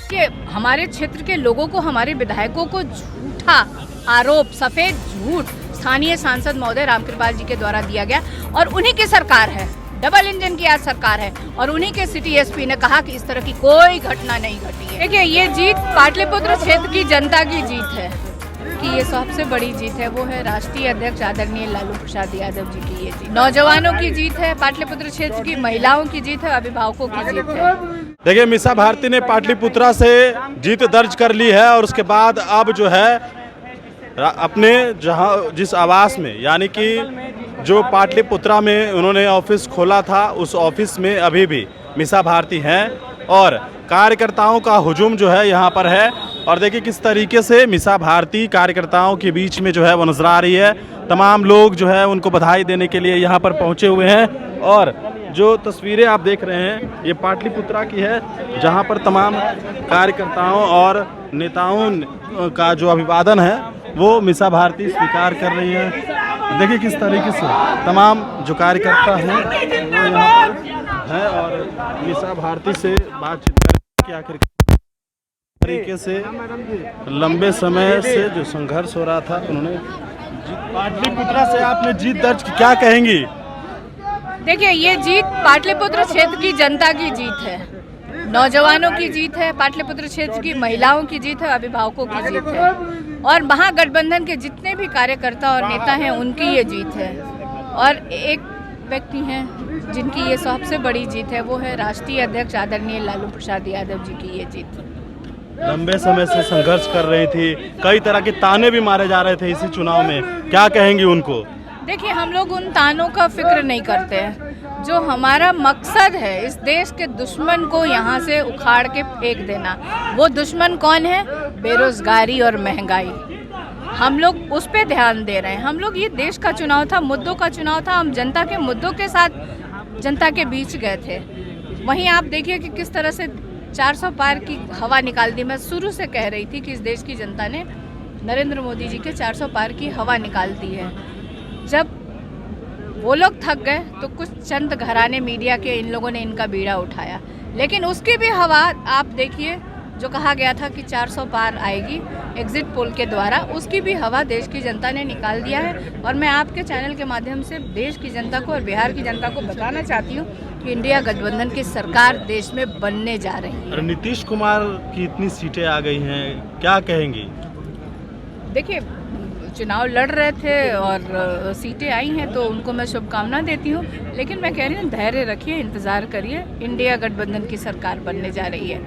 कि हमारे क्षेत्र के लोगों को, हमारे विधायकों को झूठा आरोप, सफेद झूठ स्थानीय सांसद महोदय रामकृपाल जी के द्वारा दिया गया और उन्हीं की सरकार है, डबल इंजन की आज सरकार है और उन्हीं के सिटी एसपी ने कहा कि इस तरह की कोई घटना नहीं घटी है। देखिए, ये जीत पाटलिपुत्र क्षेत्र की जनता की जीत है कि ये सबसे बड़ी जीत है, वो है राष्ट्रीय अध्यक्ष आदरणीय लालू प्रसाद यादव जी की ये जीत। नौजवानों की जीत है, पाटलिपुत्र क्षेत्र की महिलाओं की जीत है, अभिभावकों की जीत है। देखिए, मीसा भारती ने पाटलिपुत्रा से जीत दर्ज कर ली है और उसके बाद अब जो है अपने जिस आवास में, यानी कि जो पाटलिपुत्रा में उन्होंने ऑफिस खोला था, उस ऑफिस में अभी भी मीसा भारती हैं और कार्यकर्ताओं का हुजूम जो है यहाँ पर है। और देखिए किस तरीके से मीसा भारती कार्यकर्ताओं के बीच में जो है वो नजर आ रही है। तमाम लोग जो है उनको बधाई देने के लिए यहाँ पर पहुँचे हुए हैं और जो तस्वीरें आप देख रहे हैं ये पाटलिपुत्रा की है, जहाँ पर तमाम कार्यकर्ताओं और नेताओं का जो अभिवादन है वो मीसा भारती स्वीकार कर रही है। देखिए किस तरीके से तमाम जो कार्यकर्ता हैं वो यहाँ पर हैं और मीसा भारती से बातचीत करके आखिर तरीके से लंबे समय से जो संघर्ष हो रहा था उन्होंने पाटलिपुत्रा से आपने जीत दर्ज की, क्या कहेंगी? देखिए, ये जीत पाटलिपुत्र क्षेत्र की जनता की जीत है, नौजवानों की जीत है, पाटलिपुत्र क्षेत्र की महिलाओं की जीत है, अभिभावकों की जीत है और महागठबंधन के जितने भी कार्यकर्ता और नेता हैं उनकी ये जीत है। और एक व्यक्ति हैं जिनकी ये सबसे बड़ी जीत है, वो है राष्ट्रीय अध्यक्ष आदरणीय लालू प्रसाद यादव जी की ये जीत। लंबे समय से संघर्ष कर रही थी, कई तरह के ताने भी मारे जा रहे थे इसी चुनाव में, क्या कहेंगी उनको? देखिए, हम लोग उन तानों का फिक्र नहीं करते हैं। जो हमारा मकसद है इस देश के दुश्मन को यहाँ से उखाड़ के फेंक देना, वो दुश्मन कौन है? बेरोजगारी और महंगाई। हम लोग उस पे ध्यान दे रहे हैं। हम लोग, ये देश का चुनाव था, मुद्दों का चुनाव था, हम जनता के मुद्दों के साथ जनता के बीच गए थे। वहीं आप देखिए कि किस तरह से 400 पार की हवा निकाल दी। मैं शुरू से कह रही थी कि इस देश की जनता ने नरेंद्र मोदी जी के 400 पार की हवा निकाल दी है। जब वो लोग थक गए तो कुछ चंद घराने मीडिया के इन लोगों ने इनका बीड़ा उठाया, लेकिन उसकी भी हवा आप देखिए, जो कहा गया था कि 400 पार आएगी एग्जिट पोल के द्वारा, उसकी भी हवा देश की जनता ने निकाल दिया है। और मैं आपके चैनल के माध्यम से देश की जनता को और बिहार की जनता को बताना चाहती हूँ कि इंडिया गठबंधन की सरकार देश में बनने जा रही है। नीतीश कुमार की इतनी सीटें आ गई हैं, क्या कहेंगी? देखिए, चुनाव लड़ रहे थे और सीटें आई हैं तो उनको मैं शुभकामना देती हूँ, लेकिन मैं कह रही हूँ धैर्य रखिए, इंतज़ार करिए। इंडिया गठबंधन की सरकार बनने जा रही है।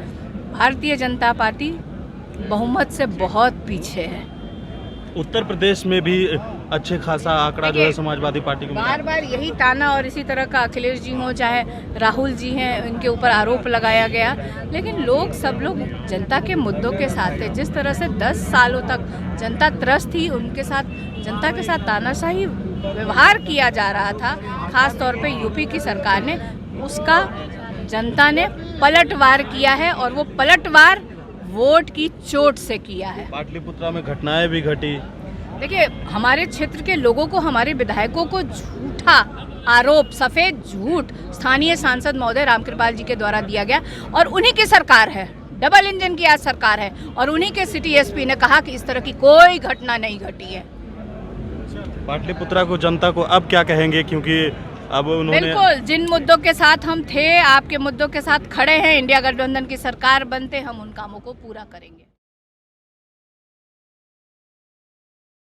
भारतीय जनता पार्टी बहुमत से बहुत पीछे है। उत्तर प्रदेश में भी अच्छे खासा आंकड़ा जो है समाजवादी पार्टी को बार बार यही ताना और इसी तरह का अखिलेश जी हो चाहे राहुल जी हैं, इनके ऊपर आरोप लगाया गया, लेकिन लोग, सब लोग जनता के मुद्दों के साथ थे। जिस तरह से 10 सालों तक जनता त्रस्त थी, उनके साथ, जनता के साथ तानाशाही व्यवहार किया जा रहा था, खास तौर पे यूपी की सरकार ने, उसका जनता ने पलटवार किया है और वो पलटवार वोट की चोट से किया है। पाटलिपुत्रा में घटनाएं भी घटी। देखिए, हमारे क्षेत्र के लोगों को, हमारे विधायकों को झूठा आरोप, सफेद झूठ स्थानीय सांसद महोदय रामकृपाल जी के द्वारा दिया गया और उन्हीं की सरकार है, डबल इंजन की आज सरकार है और उन्हीं के सिटी एसपी ने कहा कि इस तरह की कोई घटना नहीं घटी है। पाटलिपुत्रा को, जनता को अब क्या कहेंगे, क्योंकि अब उन्होंने बिल्कुल जिन मुद्दों के साथ हम थे, आपके मुद्दों के साथ खड़े हैं, इंडिया गठबंधन की सरकार बनते हम उन कामों को पूरा करेंगे।